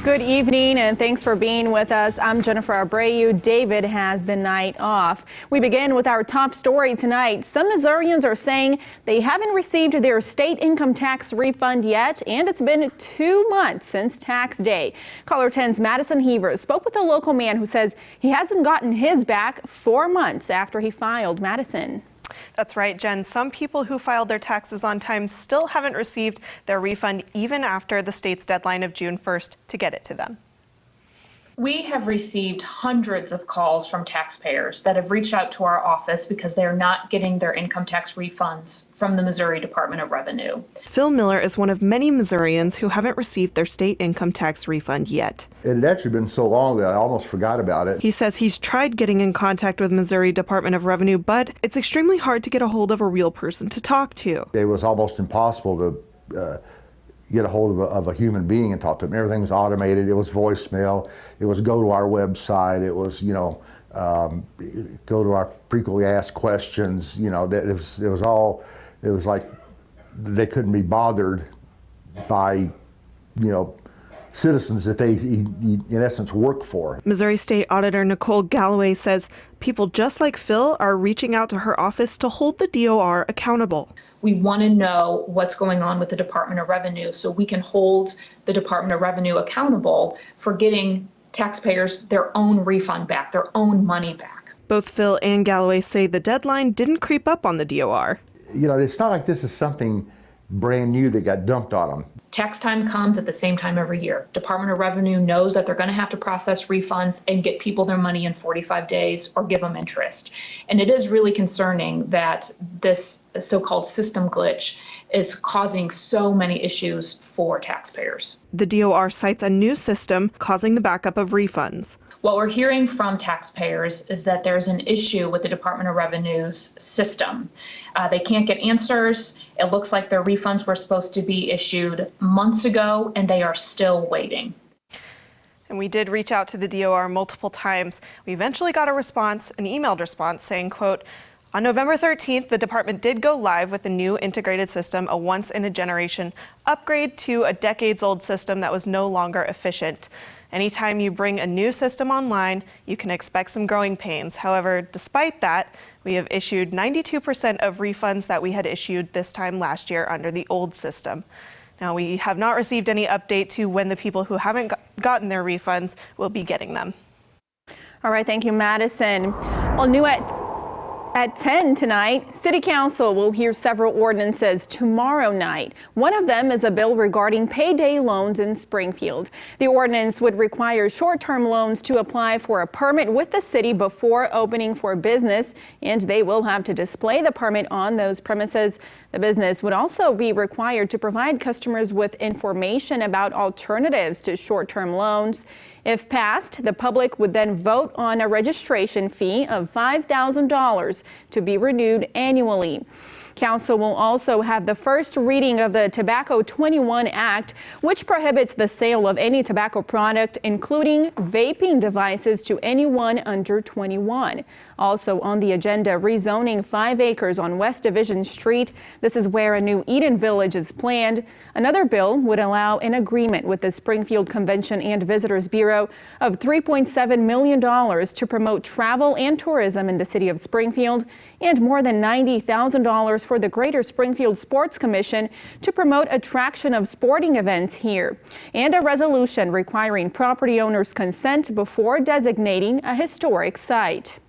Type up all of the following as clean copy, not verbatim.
Good evening and thanks for being with us. I'm Jennifer Abreu. David has the night off. We begin with our top story tonight. Some Missourians are saying they haven't received their state income tax refund yet, and it's been 2 months since tax day. KOLR 10's Madison Heaver spoke with a local man who says he hasn't gotten his back 4 months after he filed. Madison. That's right, Jen. Some people who filed their taxes on time still haven't received their refund even after the state's deadline of June 1st to get it to them. We have received hundreds of calls from taxpayers that have reached out to our office because they are not getting their income tax refunds from the Missouri Department of Revenue. Phil Miller is one of many Missourians who haven't received their state income tax refund yet. It had actually been so long that I almost forgot about it. He says he's tried getting in contact with Missouri Department of Revenue, but it's extremely hard to get a hold of a real person to talk to. It was almost impossible to get a hold of a human being and talk to them. Everything was automated. It was voicemail. It was go to our website. It was, go to our frequently asked questions. It was like they couldn't be bothered by, citizens that they, in essence, work for. Missouri State Auditor Nicole Galloway says people just like Phil are reaching out to her office to hold the DOR accountable. We want to know what's going on with the Department of Revenue so we can hold the Department of Revenue accountable for getting taxpayers their own refund back, their own money back. Both Phil and Galloway say the deadline didn't creep up on the DOR. It's not like this is something brand new that got dumped on them. Tax time comes at the same time every year. Department of Revenue knows that they're going to have to process refunds and get people their money in 45 days or give them interest. And it is really concerning that this so-called system glitch is causing so many issues for taxpayers. The DOR cites a new system causing the backup of refunds. What we're hearing from taxpayers is that there's an issue with the Department of Revenue's system. They can't get answers. It looks like their refunds were supposed to be issued months ago, and they are still waiting. And we did reach out to the DOR multiple times. We eventually got a response, an emailed response saying, quote, on November 13th, the department did go live with a new integrated system, a once-in-a-generation upgrade to a decades-old system that was no longer efficient. Anytime you bring a new system online, you can expect some growing pains. However, despite that, we have issued 92% of refunds that we had issued this time last year under the old system. Now, we have not received any update to when the people who haven't gotten their refunds will be getting them. All right, thank you, Madison. Well, new at 10 tonight, City Council will hear several ordinances tomorrow night. One of them is a bill regarding payday loans in Springfield. The ordinance would require short-term loans to apply for a permit with the city before opening for business, and they will have to display the permit on those premises. The business would also be required to provide customers with information about alternatives to short-term loans. If passed, the public would then vote on a registration fee of $5,000 to be renewed annually. Council will also have the first reading of the Tobacco 21 Act, which prohibits the sale of any tobacco product, including vaping devices, to anyone under 21. Also on the agenda, rezoning 5 acres on West Division Street. This is where a new Eden Village is planned. Another bill would allow an agreement with the Springfield Convention and Visitors Bureau of $3.7 million to promote travel and tourism in the city of Springfield, and more than $90,000 for the Greater Springfield Sports Commission to promote attraction of sporting events here, and a resolution requiring property owners' consent before designating a historic site.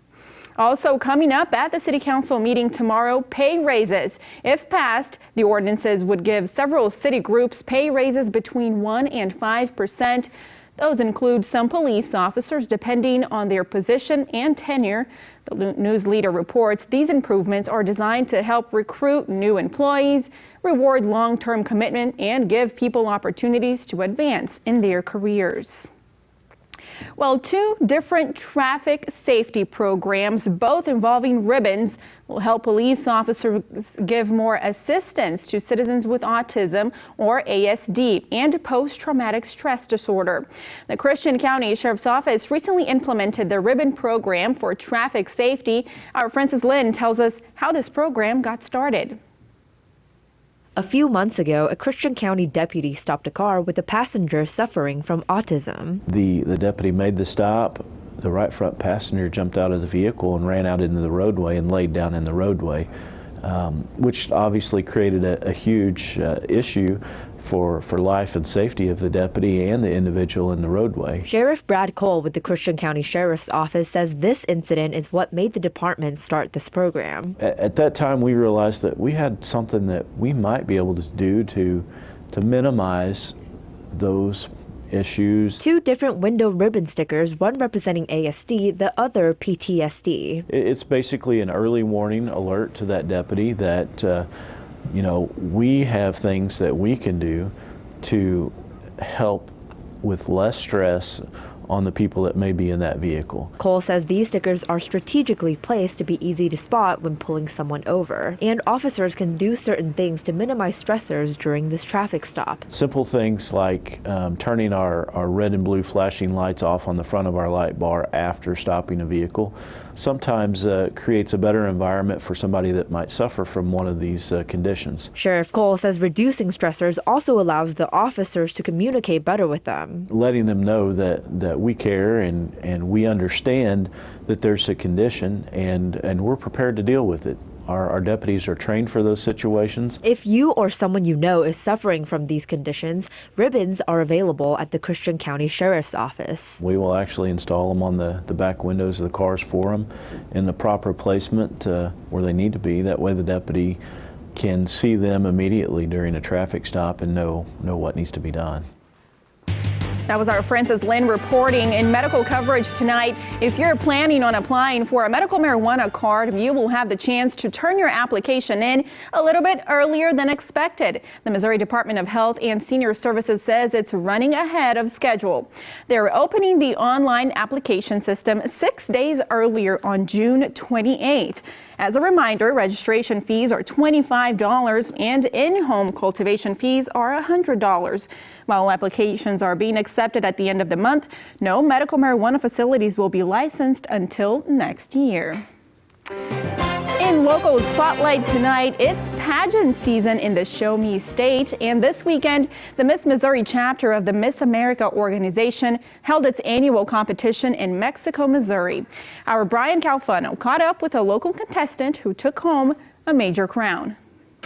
Also coming up at the City Council meeting tomorrow, pay raises. If passed, the ordinances would give several city groups pay raises between 1% and 5%. Those include some police officers, depending on their position and tenure. The news leader reports these improvements are designed to help recruit new employees, reward long-term commitment, and give people opportunities to advance in their careers. Well, 2 different traffic safety programs, both involving ribbons, will help police officers give more assistance to citizens with autism or ASD and post-traumatic stress disorder. The Christian County Sheriff's Office recently implemented the ribbon program for traffic safety. Our Francis Lynn tells us how this program got started. A few months ago, a Christian County deputy stopped a car with a passenger suffering from autism. The deputy made the stop. The right front passenger jumped out of the vehicle and ran out into the roadway and laid down in the roadway, which obviously created a huge issue for life and safety of the deputy and the individual in the roadway. Sheriff Brad Cole with the Christian County Sheriff's Office says this incident is what made the department start this program. At that time, we realized that we had something that we might be able to do to minimize those issues. 2 different window ribbon stickers, one representing ASD, the other PTSD. It's basically an early warning alert to that deputy that we have things that we can do to help with less stress on the people that may be in that vehicle. Cole says these stickers are strategically placed to be easy to spot when pulling someone over, and officers can do certain things to minimize stressors during this traffic stop. Simple things like turning our red and blue flashing lights off on the front of our light bar after stopping a vehicle sometimes creates a better environment for somebody that might suffer from one of these conditions. Sheriff Cole says reducing stressors also allows the officers to communicate better with them. Letting them know that we care and we understand that there's a condition and we're prepared to deal with it. Our deputies are trained for those situations. If you or someone you know is suffering from these conditions, ribbons are available at the Christian County Sheriff's Office. We will actually install them on the back windows of the cars for them in the proper placement where they need to be. That way the deputy can see them immediately during a traffic stop and know what needs to be done. That was our Francis Lynn reporting. In medical coverage tonight, if you're planning on applying for a medical marijuana card, you will have the chance to turn your application in a little bit earlier than expected. The Missouri Department of Health and Senior Services says it's running ahead of schedule. They're opening the online application system 6 days earlier on June 28th. As a reminder, registration fees are $25 and in-home cultivation fees are $100. While applications are being accepted at the end of the month, no medical marijuana facilities will be licensed until next year. In local spotlight tonight, it's pageant season in the Show Me State, and this weekend, the Miss Missouri chapter of the Miss America organization held its annual competition in Mexico, Missouri. Our Brian Calfano caught up with a local contestant who took home a major crown.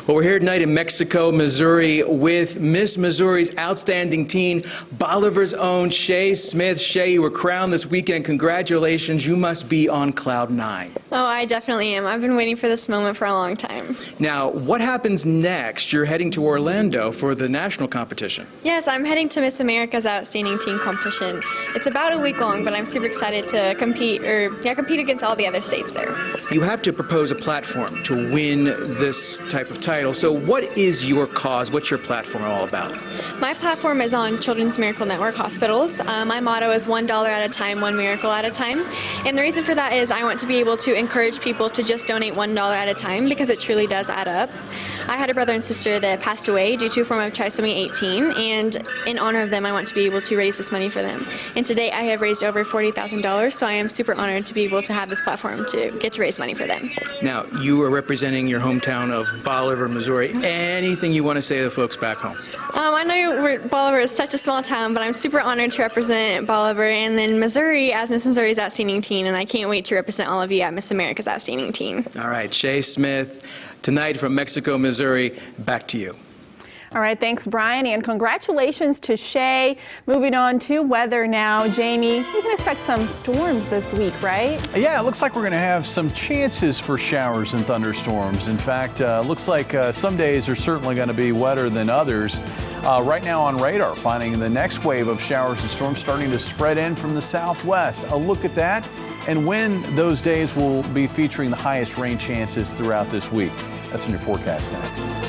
Well, we're here tonight in Mexico, Missouri with Miss Missouri's outstanding teen, Bolivar's own Shay Smith. Shay, you were crowned this weekend. Congratulations. You must be on cloud 9. Oh, I definitely am. I've been waiting for this moment for a long time. Now, what happens next? You're heading to Orlando for the national competition. Yes, I'm heading to Miss America's Outstanding Teen competition. It's about a week long, but I'm super excited to compete against all the other states there. You have to propose a platform to win this type of title. So what is your cause? What's your platform all about? My platform is on Children's Miracle Network hospitals. My motto is $1 at a time, one miracle at a time. And the reason for that is I want to be able to encourage people to just donate $1 at a time because it truly does add up. I had a brother and sister that passed away due to a form of trisomy 18, and in honor of them, I want to be able to raise this money for them. And to date, I have raised over $40,000, so I am super honored to be able to have this platform to get to raise money for them. Now, you are representing your hometown of Bolivar, Missouri. Anything you want to say to the folks back home? I know Bolivar is such a small town, but I'm super honored to represent Bolivar and then Missouri as Miss Missouri's Outstanding Teen, and I can't wait to represent all of you at Miss America's Outstanding Teen. All right, Shay Smith, tonight from Mexico, Missouri, back to you. All right, thanks, Brian, and congratulations to Shay. Moving on to weather now. Jamie, you can expect some storms this week, right? Yeah, it looks like we're going to have some chances for showers and thunderstorms. In fact, looks like some days are certainly going to be wetter than others. Right now on radar, finding the next wave of showers and storms starting to spread in from the southwest. A look at that and when those days will be featuring the highest rain chances throughout this week. That's in your forecast next.